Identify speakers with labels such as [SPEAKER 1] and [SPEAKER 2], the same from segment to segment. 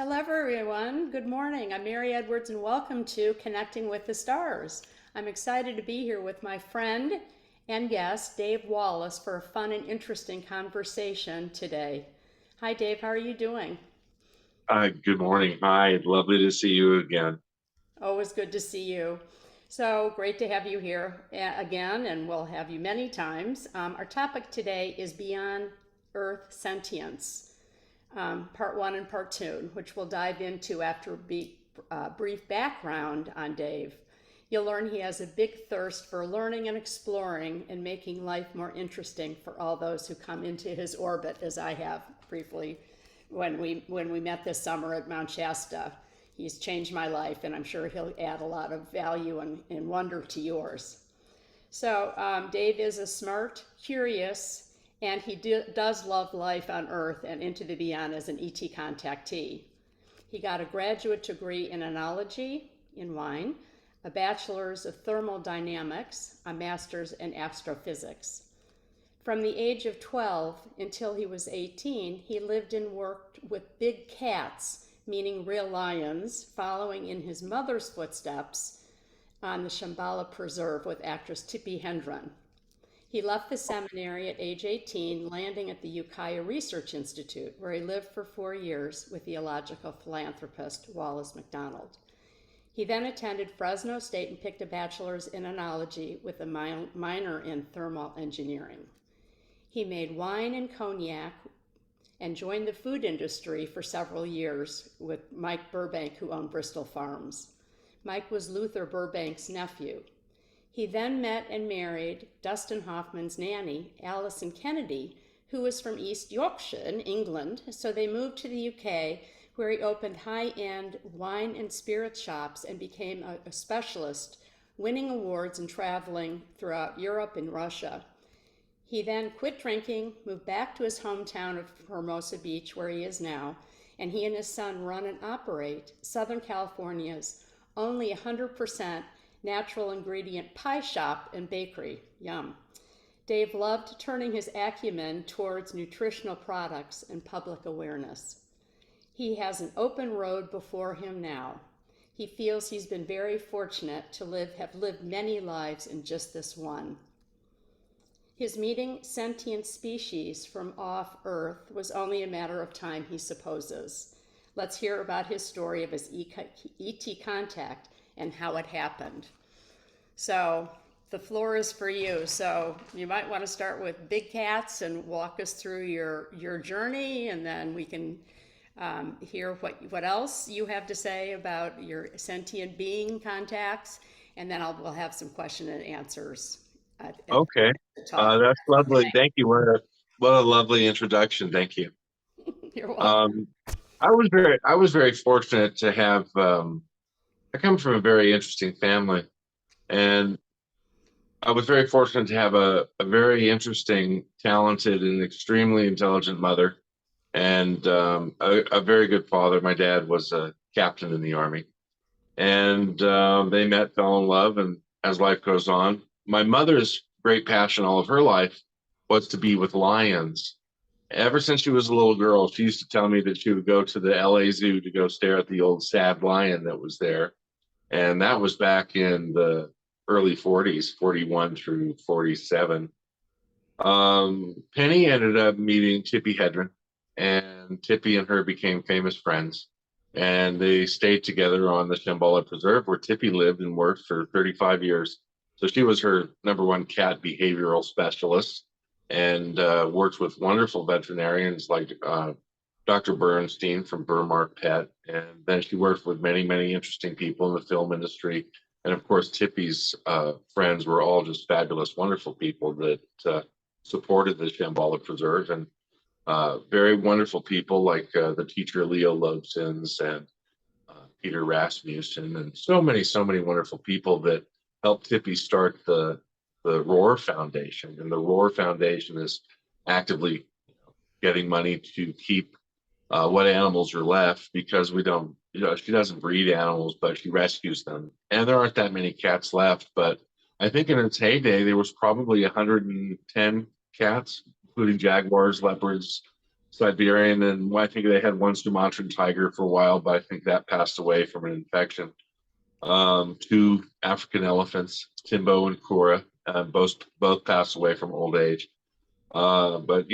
[SPEAKER 1] Hello, everyone. Good morning. I'm Mary Edwards, and welcome to Connecting with the Stars. I'm excited to be here with my friend and guest, Dave Wallace, for a fun and interesting conversation today. Hi, Dave. How are you doing?
[SPEAKER 2] Good morning. Hi, lovely to see you again.
[SPEAKER 1] Always good to see you. So great to have you here again, and we'll have you many times. Our topic today is Beyond Earth Sentience, part one and part two, which we'll dive into after a brief background on Dave. You'll learn he has a big thirst for learning and exploring and making life more interesting for all those who come into his orbit, as I have briefly when we met this summer at Mount Shasta. He's changed my life, and I'm sure he'll add a lot of value and wonder to yours. So, Dave is a smart, curious, and does love life on Earth and into the beyond as an ET contactee. He got a graduate degree in enology in wine, a bachelor's of thermodynamics, a master's in astrophysics. From the age of 12 until he was 18, he lived and worked with big cats, meaning real lions, following in his mother's footsteps on the Shambhala Preserve with actress Tippi Hedren. He left the seminary at age 18, landing at the Ukiah Research Institute, where he lived for 4 years with theological philanthropist Wallace McDonald. He then attended Fresno State and picked a bachelor's in enology with a minor in thermal engineering. He made wine and cognac and joined the food industry for several years with Mike Burbank, who owned Bristol Farms. Mike was Luther Burbank's nephew. He then met and married Dustin Hoffman's nanny, Alison Kennedy, who was from East Yorkshire in England, so they moved to the UK, where he opened high-end wine and spirit shops and became a specialist, winning awards and traveling throughout Europe and Russia. He then quit drinking, moved back to his hometown of Hermosa Beach, where he is now, and he and his son run and operate Southern California's only 100% natural ingredient pie shop and bakery. Yum. Dave loved turning his acumen towards nutritional products and public awareness. He has an open road before him now. He feels he's been very fortunate to have lived many lives in just this one. His meeting sentient species from off Earth was only a matter of time, he supposes. Let's hear about his story of his ET contact and how it happened. So, the floor is for you. So, you might want to start with big cats and walk us through your journey, and then we can hear what else you have to say about your sentient being contacts, and then we'll have some question and answers at
[SPEAKER 2] Okay,
[SPEAKER 1] the talk.
[SPEAKER 2] that's lovely. Thank you. What a lovely introduction. Thank you.
[SPEAKER 1] You're welcome.
[SPEAKER 2] Um, I was very fortunate to have. I come from a very interesting family, and I was very fortunate to have a very interesting, talented, and extremely intelligent mother, and a very good father. My dad was a captain in the army, and they met, fell in love, and as life goes on, my mother's great passion all of her life was to be with lions. Ever since she was a little girl, she used to tell me that she would go to the LA Zoo to go stare at the old sad lion that was there, and that was back in the early 40s, 41 through 47. Penny ended up meeting Tippi Hedren, and Tippi and her became famous friends. And they stayed together on the Shambhala Preserve, where Tippi lived and worked for 35 years. So she was her number one cat behavioral specialist, and worked with wonderful veterinarians like Dr. Bernstein from Burmark Pet. And then she worked with many, many interesting people in the film industry. And of course, Tippi's friends were all just fabulous, wonderful people that supported the Shambhala Preserve, and very wonderful people like the teacher Leo Lobsons and Peter Rasmussen, and so many wonderful people that helped Tippi start the Roar Foundation. And the Roar Foundation is actively getting money to keep what animals are left, because we don't, she doesn't breed animals, but she rescues them. And there aren't that many cats left, but I think in its heyday, there was probably 110 cats, including jaguars, leopards, Siberian, and I think they had one Sumatran tiger for a while, but I think that passed away from an infection. Two African elephants, Timbo and Kura, both passed away from old age. But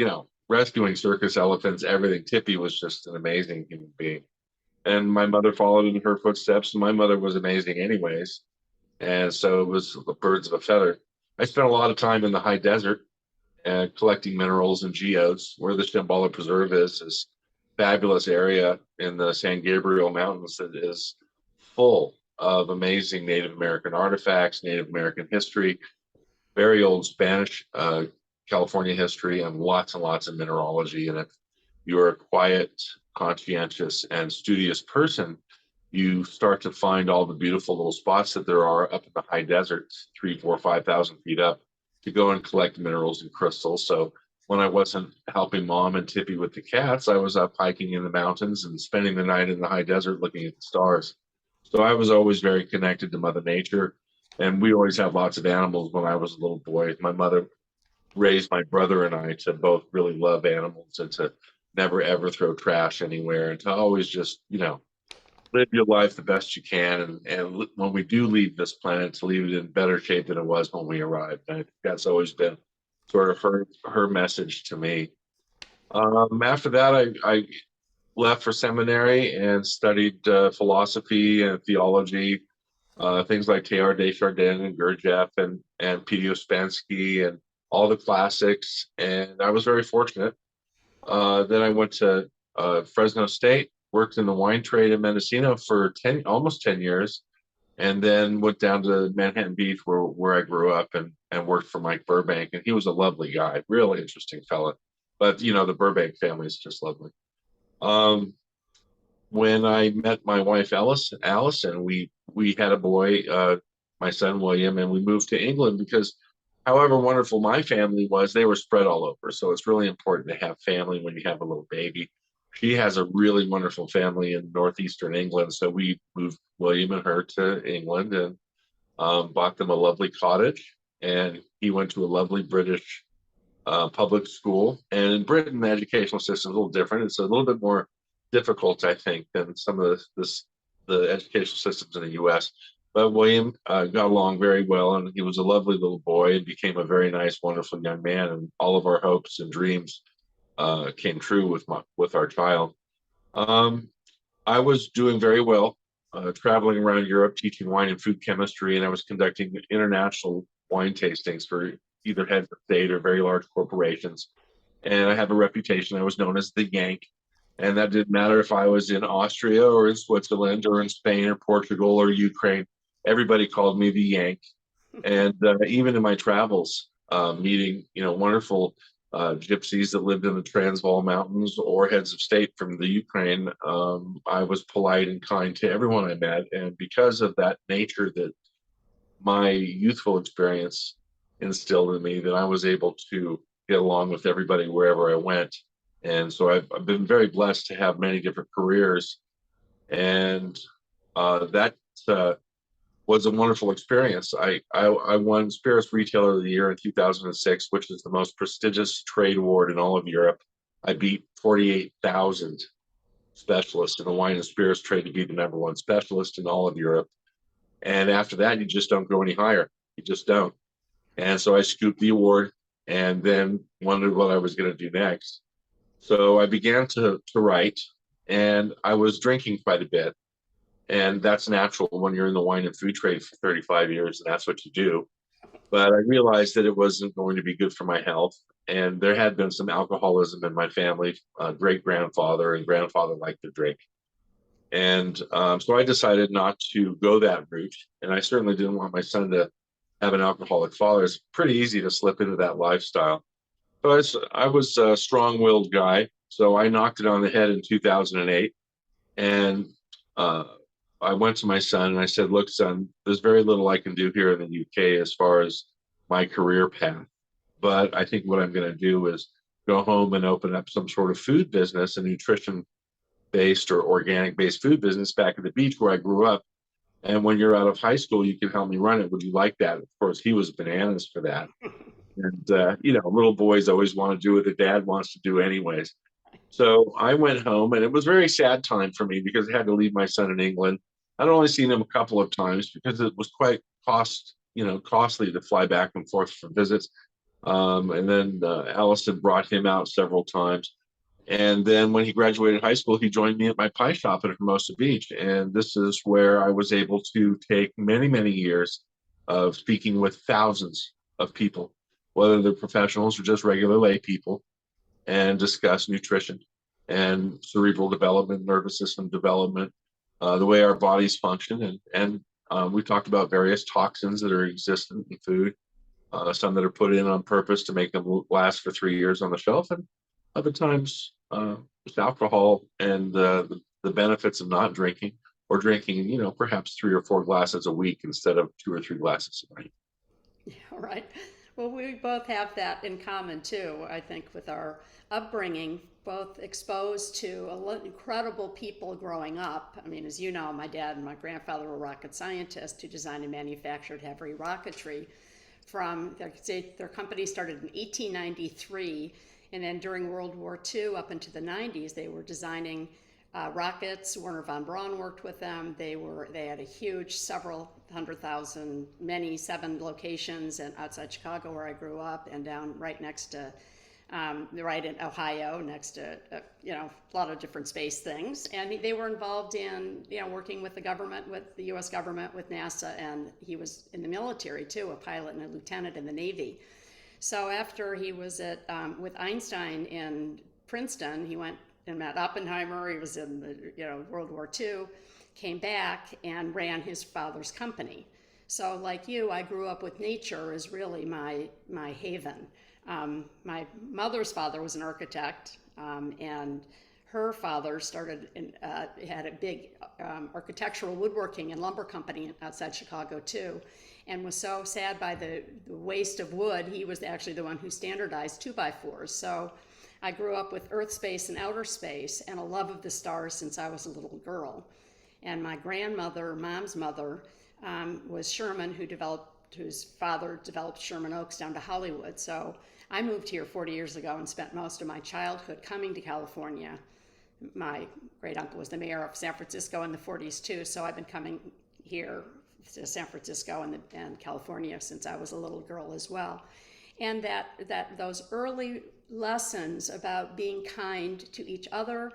[SPEAKER 2] rescuing circus elephants, everything. Tippy was just an amazing human being, and my mother followed in her footsteps. And my mother was amazing, anyways, and so it was birds of a feather. I spent a lot of time in the high desert and collecting minerals and geodes. Where the Shambhala Preserve is this fabulous area in the San Gabriel Mountains that is full of amazing Native American artifacts, Native American history, very old Spanish, California history, and lots of mineralogy. And if you're a quiet, conscientious, and studious person, you start to find all the beautiful little spots that there are up in the high deserts, 3, 4, 5,000 feet up, to go and collect minerals and crystals. So when I wasn't helping Mom and Tippy with the cats, I was up hiking in the mountains and spending the night in the high desert looking at the stars. So I was always very connected to Mother Nature. And we always had lots of animals when I was a little boy. My mother raised my brother and I to both really love animals and to never ever throw trash anywhere and to always just, live your life the best you can. And when we do leave this planet, to leave it in better shape than it was when we arrived. And I think that's always been sort of her message to me. After that, I left for seminary and studied philosophy and theology, things like Teilhard de Chardin and Gurdjieff and P.D. Ouspensky and all the classics. And I was very fortunate. Then I went to Fresno State, worked in the wine trade in Mendocino for almost 10 years, and then went down to Manhattan Beach where I grew up and worked for Mike Burbank. And he was a lovely guy, really interesting fella. But, the Burbank family is just lovely. Um, when I met my wife Allison, we had a boy, my son William, and we moved to England because, however wonderful my family was, they were spread all over. So it's really important to have family when you have a little baby. She has a really wonderful family in northeastern England, so we moved William and her to England and bought them a lovely cottage. And he went to a lovely British public school. And in Britain, the educational system is a little different. It's a little bit more difficult, I think, than some of the educational systems in the U.S. But William got along very well, and he was a lovely little boy and became a very nice, wonderful young man. And all of our hopes and dreams came true with our child. Um, I was doing very well, traveling around Europe, teaching wine and food chemistry, and I was conducting international wine tastings for either heads of state or very large corporations. And I have a reputation. I was known as the Yank. And that didn't matter if I was in Austria or in Switzerland or in Spain or Portugal or Ukraine. Everybody called me the Yank. And even in my travels, meeting wonderful gypsies that lived in the Transvaal Mountains or heads of state from the Ukraine, I was polite and kind to everyone I met. And because of that nature that my youthful experience instilled in me, that I was able to get along with everybody wherever I went. And so I've been very blessed to have many different careers. And that was a wonderful experience. I won Spirits Retailer of the Year in 2006, which is the most prestigious trade award in all of Europe. I beat 48,000 specialists in the wine and spirits trade to be the number one specialist in all of Europe. And after that, you just don't go any higher. You just don't. And so I scooped the award and then wondered what I was going to do next. So I began to write, and I was drinking quite a bit. And that's natural when you're in the wine and food trade for 35 years, and that's what you do. But I realized that it wasn't going to be good for my health. And there had been some alcoholism in my family. Great grandfather and grandfather liked to drink. And so I decided not to go that route. And I certainly didn't want my son to have an alcoholic father. It's pretty easy to slip into that lifestyle. So I was a strong willed guy. So I knocked it on the head in 2008. And I went to my son and I said, look, son, there's very little I can do here in the UK as far as my career path. But I think what I'm going to do is go home and open up some sort of food business, a nutrition based or organic based food business back at the beach where I grew up. And when you're out of high school, you can help me run it. Would you like that? Of course, he was bananas for that. And, little boys always want to do what their dad wants to do anyways. So I went home, and it was a very sad time for me because I had to leave my son in England. I'd only seen him a couple of times because it was quite costly to fly back and forth for visits. And then Allison brought him out several times. And then when he graduated high school, he joined me at my pie shop at Hermosa Beach. And this is where I was able to take many, many years of speaking with thousands of people, whether they're professionals or just regular lay people, and discuss nutrition and cerebral development, nervous system development, the way our bodies function. And we talked about various toxins that are existent in food, some that are put in on purpose to make them last for 3 years on the shelf, and other times just alcohol and the benefits of not drinking, or drinking, perhaps 3 or 4 glasses a week instead of 2 or 3 glasses a night.
[SPEAKER 1] Yeah, right. Well, we both have that in common too, I think, with our upbringing, both exposed to incredible people growing up. I mean, as you know, my dad and my grandfather were rocket scientists who designed and manufactured heavy rocketry. From their company started in 1893, and then during World War II up into the 90s, they were designing rockets. Werner von Braun worked with them. They had a huge, several 100,000, many 7 locations, and outside Chicago where I grew up, and down right next to right in Ohio, next to a lot of different space things. And they were involved in working with the government, with the U.S. government, with NASA, and he was in the military too, a pilot and a lieutenant in the Navy. So after he was at with Einstein in Princeton, he went and met Oppenheimer. He was in the World War II, came back and ran his father's company. So like you, I grew up with nature as really my haven. My mother's father was an architect, and her father had a big architectural woodworking and lumber company outside Chicago too, and was so sad by the waste of wood. He was actually the one who standardized 2x4s. So I grew up with earth space and outer space and a love of the stars since I was a little girl. And my grandmother, mom's mother, was Sherman, whose father developed Sherman Oaks down to Hollywood. So I moved here 40 years ago and spent most of my childhood coming to California. My great uncle was the mayor of San Francisco in the 40s too, so I've been coming here to San Francisco and California since I was a little girl as well. And that those early lessons about being kind to each other,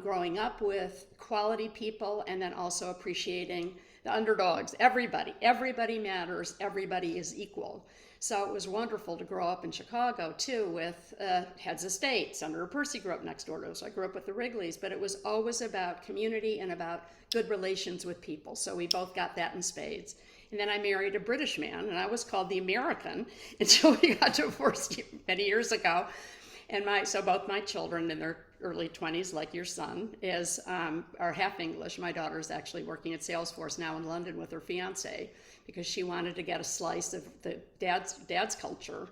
[SPEAKER 1] growing up with quality people, and then also appreciating the underdogs. Everybody matters. Everybody is equal. So it was wonderful to grow up in Chicago too with heads of state. Senator Percy grew up next door to us. I grew up with the Wrigleys, but it was always about community and about good relations with people. So we both got that in spades. And then I married a British man, and I was called the American until we got divorced many years ago. And so both my children in their early 20s, like your son, are half English. My daughter is actually working at Salesforce now in London with her fiance because she wanted to get a slice of the dad's culture.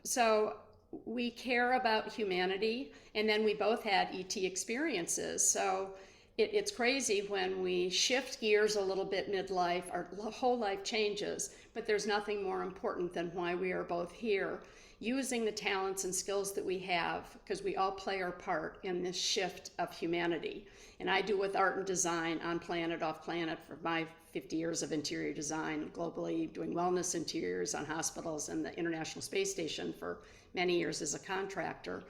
[SPEAKER 1] So we care about humanity, and then we both had ET experiences. So it's crazy when we shift gears a little bit midlife, our whole life changes, but there's nothing more important than why we are both here, using the talents and skills that we have, because we all play our part in this shift of humanity. And I do with art and design on planet, off planet, for my 50 years of interior design globally, doing wellness interiors on hospitals and the International Space Station for many years as a contractor.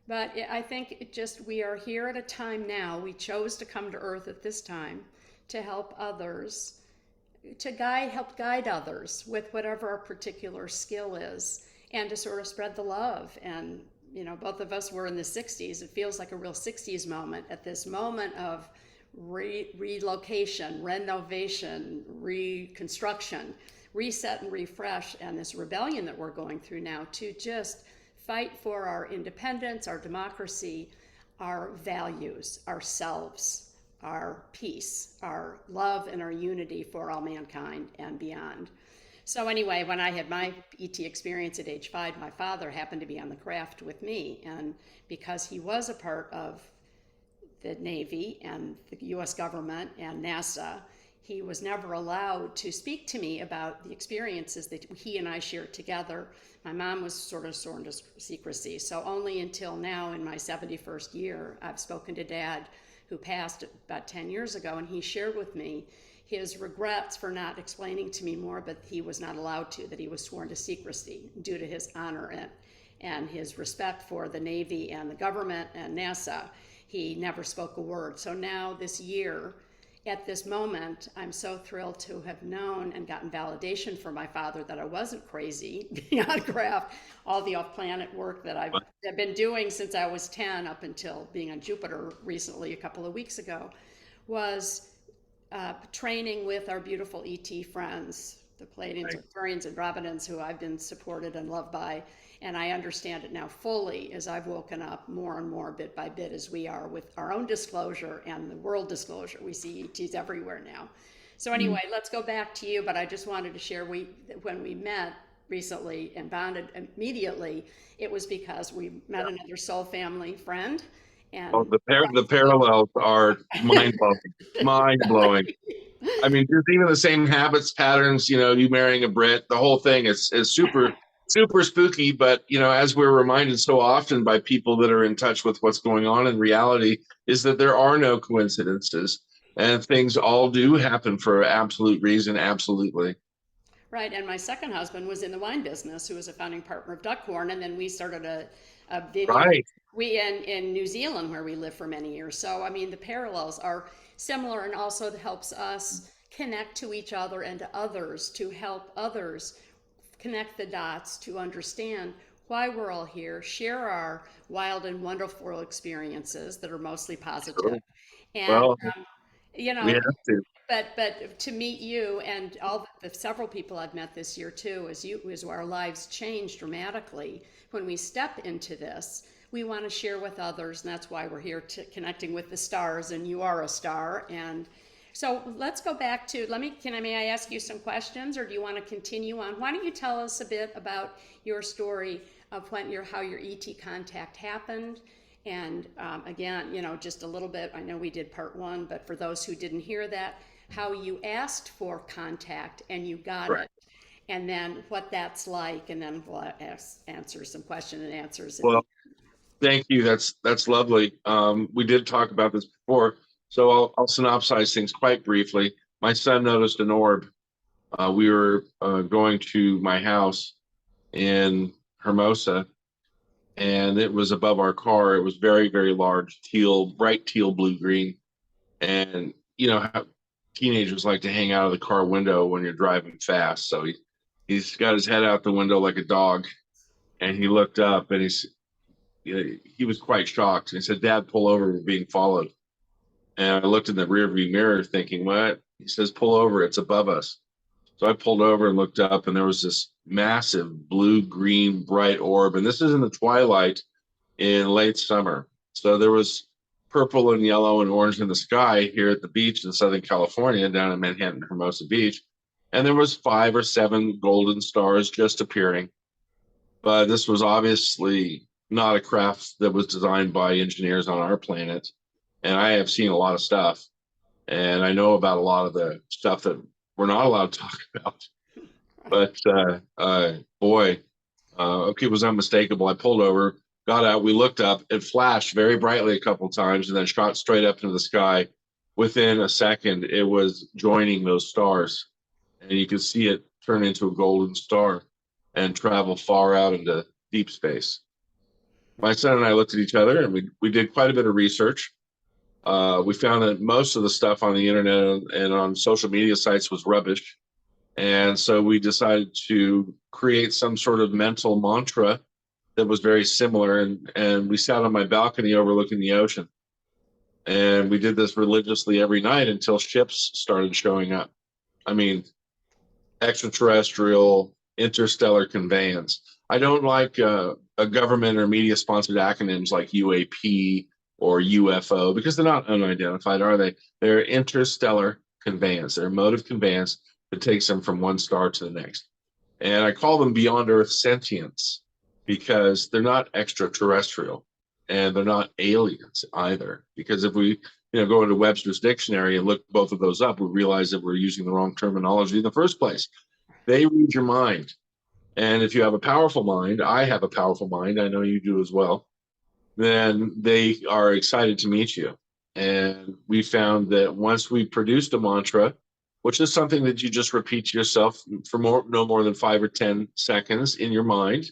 [SPEAKER 1] But I think we are here at a time now. We chose to come to Earth at this time to help others, help guide others with whatever our particular skill is, and to sort of spread the love. And both of us were in the 60s. It feels like a real 60s moment at this moment of relocation, renovation, reconstruction, reset and refresh, and this rebellion that we're going through now to just fight for our independence, our democracy, our values, ourselves, our peace, our love, and our unity for all mankind and beyond. So anyway, when I had my ET experience at age 5, my father happened to be on the craft with me. And because he was a part of the Navy and the US government and NASA, he was never allowed to speak to me about the experiences that he and I shared together. My mom was sort of sworn to secrecy. So only until now, in my 71st year, I've spoken to Dad, who passed about 10 years ago, and he shared with me his regrets for not explaining to me more, but he was not allowed to, that he was sworn to secrecy due to his honor and his respect for the Navy and the government and NASA. He never spoke a word. So now this year, at this moment, I'm so thrilled to have known and gotten validation from my father that I wasn't crazy beyond craft. All the off-planet work that I've been doing since I was 10 up until being on Jupiter recently, a couple of weeks ago, was training with our beautiful ET friends, the Pleiadians, Arcturians, and Robinans, who I've been supported and loved by. And I understand it now fully as I've woken up more and more bit by bit as we are with our own disclosure and the world disclosure. We see ETs everywhere now. So anyway, let's go back to you, but I just wanted to share, when we met recently and bonded immediately, it was because we met another soul family friend. And
[SPEAKER 2] Oh, the parallels are mind blowing, mind blowing. I mean, just even the same habits, patterns. You marrying a Brit, the whole thing is super spooky. But as we're reminded so often by people that are in touch with what's going on in reality, is that there are no coincidences, and things all do happen for absolute reason. Absolutely.
[SPEAKER 1] Right, and my second husband was in the wine business, who was a founding partner of Duckhorn, and then we started a vineyard
[SPEAKER 2] Right.
[SPEAKER 1] in New Zealand, where we lived for many years. So I mean, the parallels are similar, and also it helps us connect to each other and to others, to help others connect the dots, to understand why we're all here, share our wild and wonderful experiences that are mostly positive, and
[SPEAKER 2] Well,
[SPEAKER 1] you
[SPEAKER 2] we
[SPEAKER 1] know,
[SPEAKER 2] have to.
[SPEAKER 1] but to meet you and all the several people I've met this year too, as our lives change dramatically when we step into this, we want to share with others, and that's why we're here connecting with the stars, and you are a star. And so let's go back to, may I ask you some questions, or do you want to continue on? Why don't you tell us a bit about your story of how your ET contact happened? And again, just a little bit, I know we did part one, but for those who didn't hear that, how you asked for contact and you got
[SPEAKER 2] Right.
[SPEAKER 1] it, and then what that's like, and then we'll answer some question and answers at the
[SPEAKER 2] Well, thank you. That's lovely. We did talk about this before, so I'll synopsize things quite briefly. My son noticed an orb. We were going to my house in Hermosa, and it was above our car. It was very, very large, bright teal, blue green. And you know how teenagers like to hang out of the car window when you're driving fast. So he's got his head out the window like a dog, and he looked up, and he was quite shocked. And he said, "Dad, pull over, we're being followed." And I looked in the rearview mirror thinking, what? He says, "Pull over, it's above us." So I pulled over and looked up, and there was this massive blue green bright orb. And this is in the twilight in late summer. So there was purple and yellow and orange in the sky here at the beach in Southern California, down in Manhattan, Hermosa Beach. And there was 5 or 7 golden stars just appearing. But this was obviously not a craft that was designed by engineers on our planet. And I have seen a lot of stuff, and I know about a lot of the stuff that we're not allowed to talk about. But boy, okay, it was unmistakable. I pulled over, got out, we looked up, it flashed very brightly a couple of times, and then shot straight up into the sky. Within a second, it was joining those stars, and you could see it turn into a golden star and travel far out into deep space. My son and I looked at each other, and we did quite a bit of research. We found that most of the stuff on the internet and on social media sites was rubbish. And so we decided to create some sort of mental mantra that was very similar. And we sat on my balcony overlooking the ocean. And we did this religiously every night until ships started showing up. I mean, extraterrestrial, interstellar conveyance. I don't like a government or media sponsored acronyms like UAP or UFO, because they're not unidentified, are they? They're interstellar conveyance. They're a mode of conveyance that takes them from one star to the next. And I call them beyond Earth sentients because they're not extraterrestrial. and they're not aliens either. Because if we, go into Webster's dictionary and look both of those up, we realize that we're using the wrong terminology in the first place. They read your mind. And if you have a powerful mind, I have a powerful mind, I know you do as well, then they are excited to meet you. And we found that once we produced a mantra, which is something that you just repeat to yourself for no more than 5 or 10 seconds in your mind,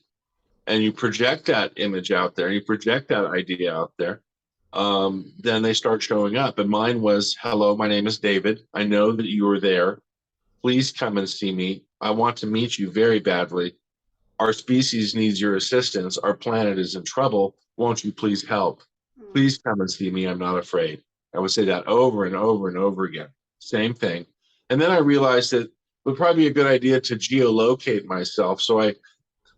[SPEAKER 2] and you project that image out there, you project that idea out there, then they start showing up. And mine was, hello, my name is David. I know that you are there. Please come and see me. I want to meet you very badly. Our species needs your assistance. Our planet is in trouble. Won't you please help?
[SPEAKER 1] Mm.
[SPEAKER 2] Please come and see me. I'm not afraid. I would say that over and over and over again. Same thing. And then I realized that it would probably be a good idea to geolocate myself. So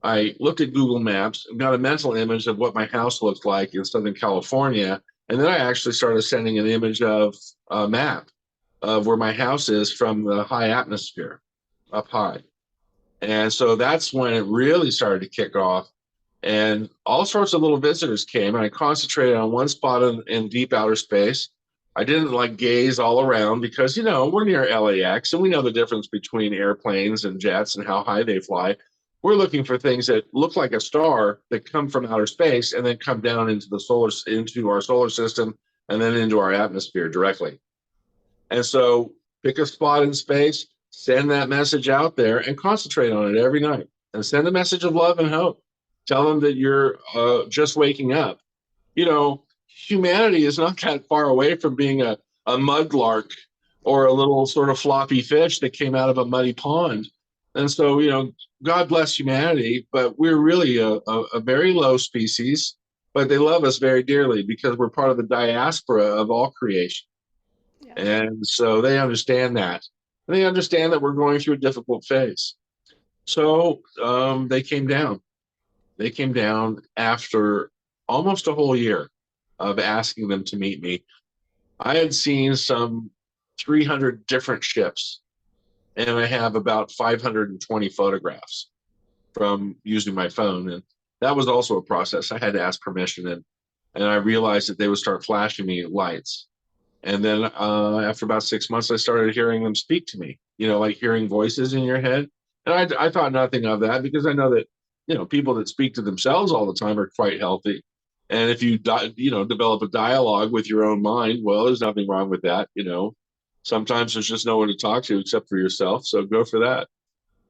[SPEAKER 2] I looked at Google Maps, got a mental image of what my house looked like in Southern California. And then I actually started sending an image of a map of where my house is from the high atmosphere up high. And so that's when it really started to kick off. And all sorts of little visitors came, and I concentrated on one spot in deep outer space. I didn't like gaze all around because, we're near LAX and we know the difference between airplanes and jets and how high they fly. We're looking for things that look like a star that come from outer space and then come down into our solar system and then into our atmosphere directly. And so pick a spot in space, send that message out there and concentrate on it every night and send a message of love and hope. Tell them that you're just waking up. Humanity is not that far away from being a mudlark or a little sort of floppy fish that came out of a muddy pond. And so, God bless humanity, but we're really a very low species, but they love us very dearly because we're part of the diaspora of all creation.
[SPEAKER 1] Yes.
[SPEAKER 2] And so they understand that. They understand that we're going through a difficult phase. So they came down. They came down after almost a whole year of asking them to meet me. I had seen some 300 different ships, and I have about 520 photographs from using my phone. And that was also a process. I had to ask permission, and I realized that they would start flashing me lights. And then after about 6 months, I started hearing them speak to me, like hearing voices in your head. And I thought nothing of that because I know that, people that speak to themselves all the time are quite healthy. And if you, develop a dialogue with your own mind, well, there's nothing wrong with that. Sometimes there's just no one to talk to except for yourself. So go for that.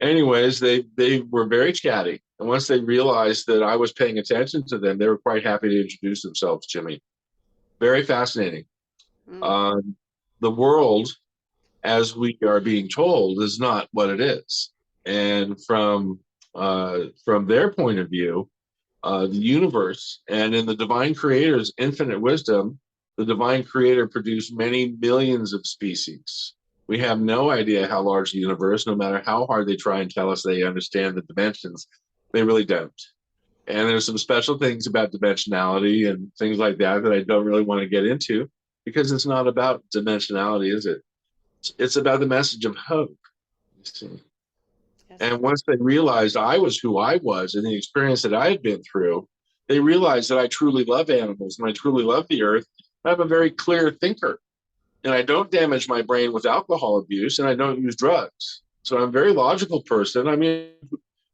[SPEAKER 2] Anyways, they were very chatty. And once they realized that I was paying attention to them, they were quite happy to introduce themselves to me. Very fascinating.
[SPEAKER 1] Mm.
[SPEAKER 2] The world, as we are being told, is not what it is. And from their point of view, the universe and in the divine creator's infinite wisdom, the divine creator produced many millions of species. We have no idea how large the universe, no matter how hard they try and tell us they understand the dimensions, they really don't. And there's some special things about dimensionality and things like that I don't really want to get into because it's not about dimensionality, is it? It's about the message of hope. You see.
[SPEAKER 1] Yes.
[SPEAKER 2] And once they realized I was who I was and the experience that I had been through, they realized that I truly love animals and I truly love the earth. I'm a very clear thinker and I don't damage my brain with alcohol abuse and I don't use drugs. So I'm a very logical person. I mean,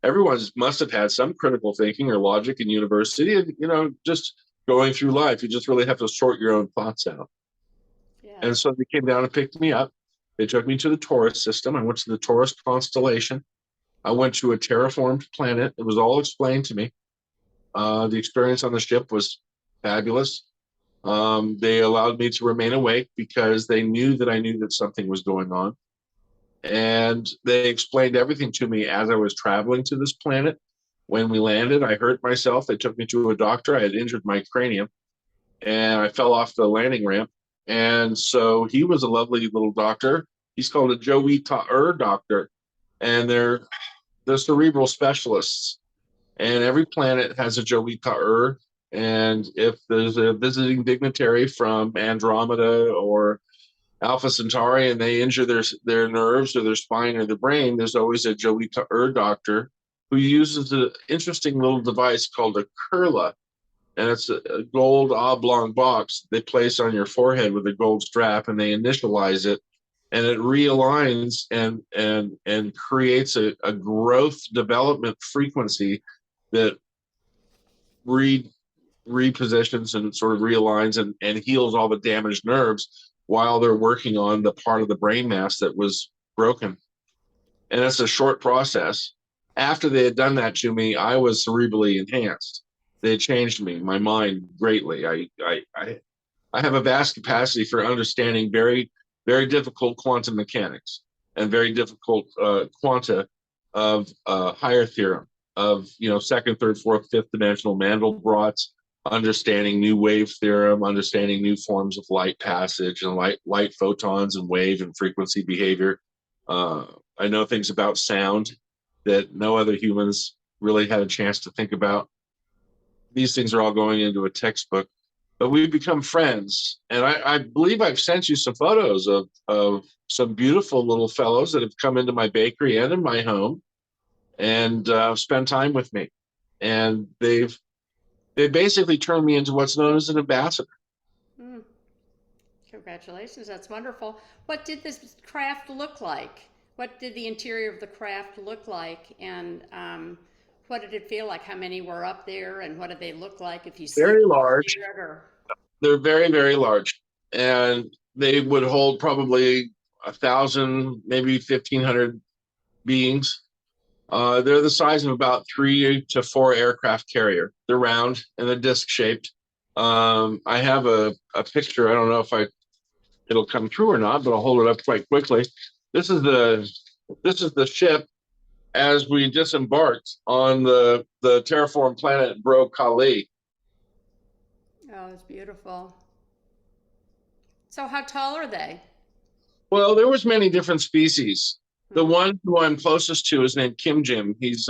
[SPEAKER 2] everyone must have had some critical thinking or logic in university and, just going through life. You just really have to sort your own thoughts out. And
[SPEAKER 1] Yes.
[SPEAKER 2] so they came down and picked me up. They took me to the Taurus system. I went to the Taurus constellation. I went to a terraformed planet. It was all explained to me. The experience on the ship was fabulous. They allowed me to remain awake because they knew that I knew that something was going on. And they explained everything to me as I was traveling to this planet. When we landed, I hurt myself. They took me to a doctor. I had injured my cranium and I fell off the landing ramp. And so he was a lovely little doctor. He's called a Joey Ta'er doctor. And they're the cerebral specialists. And every planet has a Joey Ta'er. And if there's a visiting dignitary from Andromeda or Alpha Centauri and they injure their nerves or their spine or their brain, there's always a Joey Ta'er doctor who uses an interesting little device called a curla. and it's a gold oblong box they place on your forehead with a gold strap, and they initialize it, and it realigns and creates a growth development frequency that repositions and sort of realigns and heals all the damaged nerves while they're working on the part of the brain mass that was broken. And it's a short process. After they had done that to me, I was cerebrally enhanced. They had changed me, my mind greatly. I have a vast capacity for understanding very, very difficult quantum mechanics and very difficult quanta of higher theorem of, second, third, fourth, fifth dimensional Mandelbrot's, understanding new wave theorem, understanding new forms of light passage and light photons and wave and frequency behavior. I know things about sound that no other humans really had a chance to think about. These things are all going into a textbook, but we've become friends. And I believe I've sent you some photos of some beautiful little fellows that have come into my bakery and in my home and spent time with me. And they basically turned me into what's known as an ambassador.
[SPEAKER 1] Mm, congratulations, that's wonderful. What did this craft look like? What did the interior of the craft look like? And what did it feel like? How many were up there, and what did they look like if you see
[SPEAKER 2] Very large.
[SPEAKER 1] it? Or...
[SPEAKER 2] They're very, very large. And they would hold probably 1,000, maybe 1,500 beings. They're the size of about 3 to 4 aircraft carrier. They're round and they're disc shaped. I have a picture. I don't know if it'll come through or not, but I'll hold it up quite quickly. This is the ship as we disembarked on the terraformed planet Bro Kali.
[SPEAKER 1] Oh, it's beautiful. So how tall are they?
[SPEAKER 2] Well, there was many different species. The
[SPEAKER 1] Mm-hmm.
[SPEAKER 2] one who I'm closest to is named Kim Jim. He's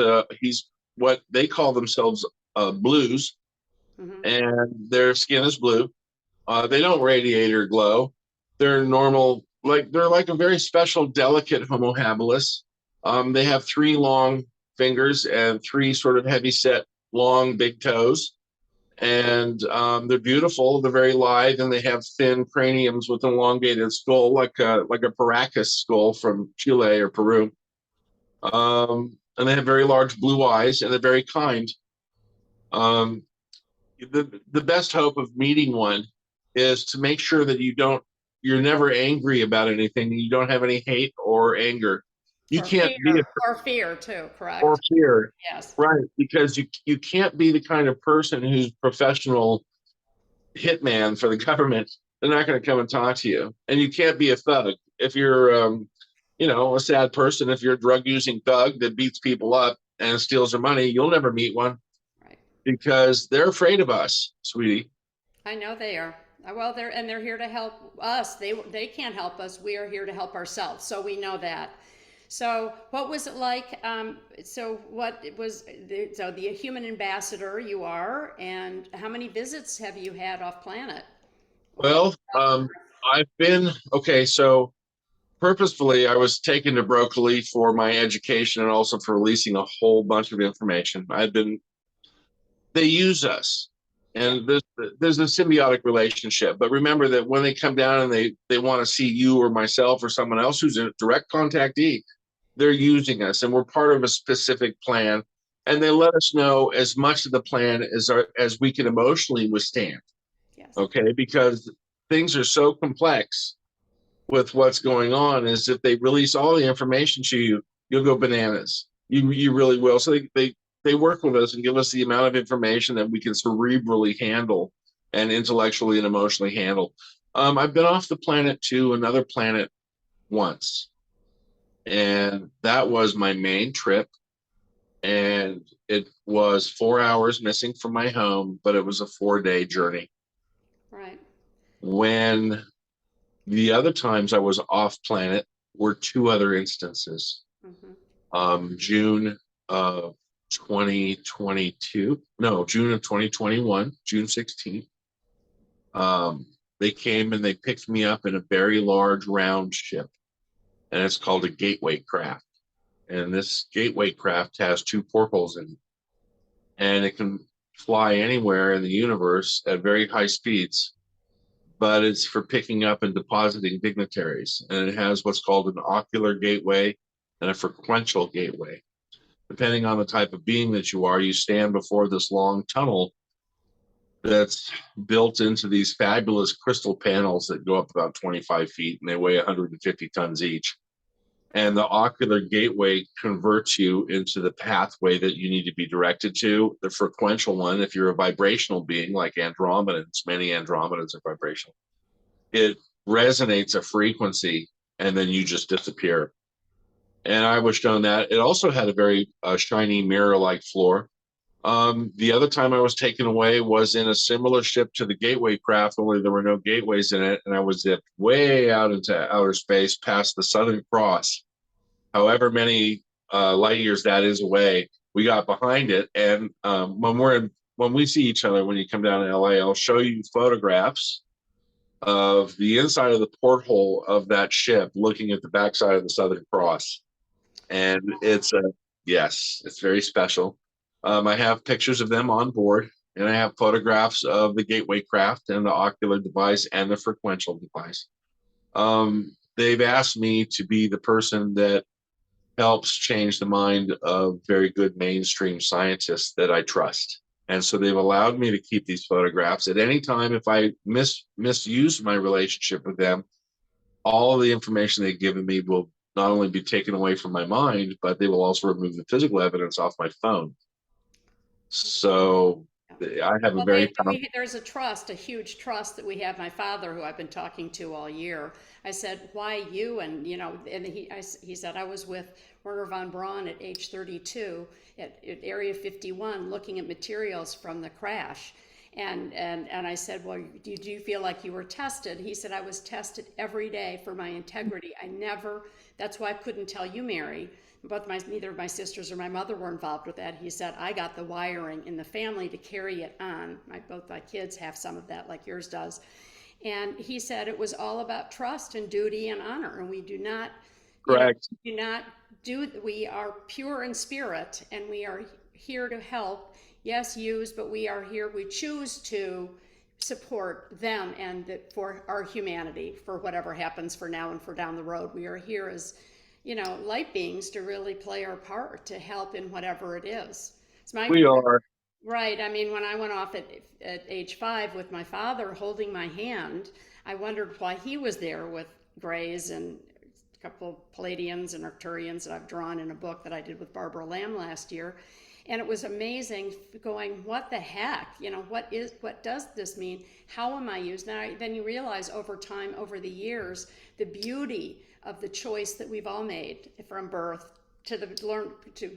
[SPEAKER 2] what they call themselves blues,
[SPEAKER 1] Mm-hmm.
[SPEAKER 2] and their skin is blue. They don't radiate or glow. They're normal, they're like a very special, delicate Homo habilis. They have 3 long fingers and 3 sort of heavy set, long, big toes. And they're beautiful. They're very lithe, and they have thin craniums with an elongated skull, like a Paracas skull from Chile or Peru. And they have very large blue eyes, and they're very kind. Um, the best hope of meeting one is to make sure that you're never angry about anything. You don't have any hate or anger. You can't be
[SPEAKER 1] Or fear too,
[SPEAKER 2] or
[SPEAKER 1] correct?
[SPEAKER 2] fear,
[SPEAKER 1] Yes.
[SPEAKER 2] right? Because you can't be the kind of person who's professional hitman for the government. They're not going to come and talk to you, and you can't be a thug if you're, a sad person. If you're a drug using thug that beats people up and steals their money, you'll never meet one
[SPEAKER 1] Right.
[SPEAKER 2] because they're afraid of us, sweetie.
[SPEAKER 1] I know they are. Well, they're here to help us. They can't help us. We are here to help ourselves. So we know that. So what was it like? So what was the human ambassador you are, and how many visits have you had off planet? Or
[SPEAKER 2] Well, I've been okay. So purposefully, I was taken to Broccoli for my education and also for releasing a whole bunch of information. They use us,
[SPEAKER 1] yeah,
[SPEAKER 2] and there's a symbiotic relationship. But remember that when they come down and they want to see you or myself or someone else who's a direct contactee, they're using us, and we're part of a specific plan. And they let us know as much of the plan as we can emotionally withstand.
[SPEAKER 1] yes,
[SPEAKER 2] Okay, because things are so complex with what's going on. Is if they release all the information to you, you'll go bananas. You really will. So they work with us and give us the amount of information that we can cerebrally handle and intellectually and emotionally handle. I've been off the planet to another planet once, and that was my main trip. And it was 4 hours missing from my home, but it was a 4-day journey.
[SPEAKER 1] right.
[SPEAKER 2] When the other times I was off planet were 2 other instances.
[SPEAKER 1] Hmm.
[SPEAKER 2] June of 2022, no, June of 2021, June 16th. They came and they picked me up in a very large round ship, and it's called a gateway craft. And this gateway craft has 2 portholes in it, and it can fly anywhere in the universe at very high speeds, but it's for picking up and depositing dignitaries. And it has what's called an ocular gateway and a frequential gateway. Depending on the type of being that you are, you stand before this long tunnel that's built into these fabulous crystal panels that go up about 25 feet and they weigh 150 tons each. And the ocular gateway converts you into the pathway that you need to be directed to. The frequential one, if you're a vibrational being like Andromedans, many Andromedans are vibrational, it resonates a frequency and then you just disappear. And I was shown that. It also had a very shiny mirror-like floor. The other time I was taken away was in a similar ship to the Gateway craft, only there were no gateways in it, and I was zipped way out into outer space past the Southern Cross. However many light years that is away, we got behind it, and when we see each other when you come down to LA, I'll show you photographs of the inside of the porthole of that ship, looking at the backside of the Southern Cross, and yes, it's very special. I have pictures of them on board, and I have photographs of the Gateway craft and the ocular device and the frequential device. They've asked me to be the person that helps change the mind of very good mainstream scientists that I trust. And so they've allowed me to keep these photographs. At any time, if I misuse my relationship with them, all of the information they've given me will not only be taken away from my mind, but they will also remove the physical evidence off my phone. So I have a
[SPEAKER 1] Well,
[SPEAKER 2] very powerful.
[SPEAKER 1] there's a trust, a huge trust that we have. My father, who I've been talking to all year, I said, "Why you?" And and he said, "I was with Werner von Braun at age 32 at Area 51, looking at materials from the crash." And I said, "Well, do you feel like you were tested?" He said, "I was tested every day for my integrity. I never. That's why I couldn't tell you, Mary." Neither of my sisters or my mother were involved with that. He said, I got the wiring in the family to carry it on. Both my kids have some of that, like yours does. And he said it was all about trust and duty and honor. And we do not,
[SPEAKER 2] Correct.
[SPEAKER 1] we are pure in spirit and we are here to help. Yes, use, but we are here. We choose to support them and for our humanity, for whatever happens for now and for down the road. We are here as light beings to really play our part to help in whatever it is.
[SPEAKER 2] We are.
[SPEAKER 1] Right. I mean, when I went off at age 5 with my father holding my hand, I wondered why he was there with Greys and a couple of Palladians and Arcturians that I've drawn in a book that I did with Barbara Lamb last year. And it was amazing going, what the heck? What does this mean? How am I used? Then you realize over time, over the years, the beauty of the choice that we've all made from birth to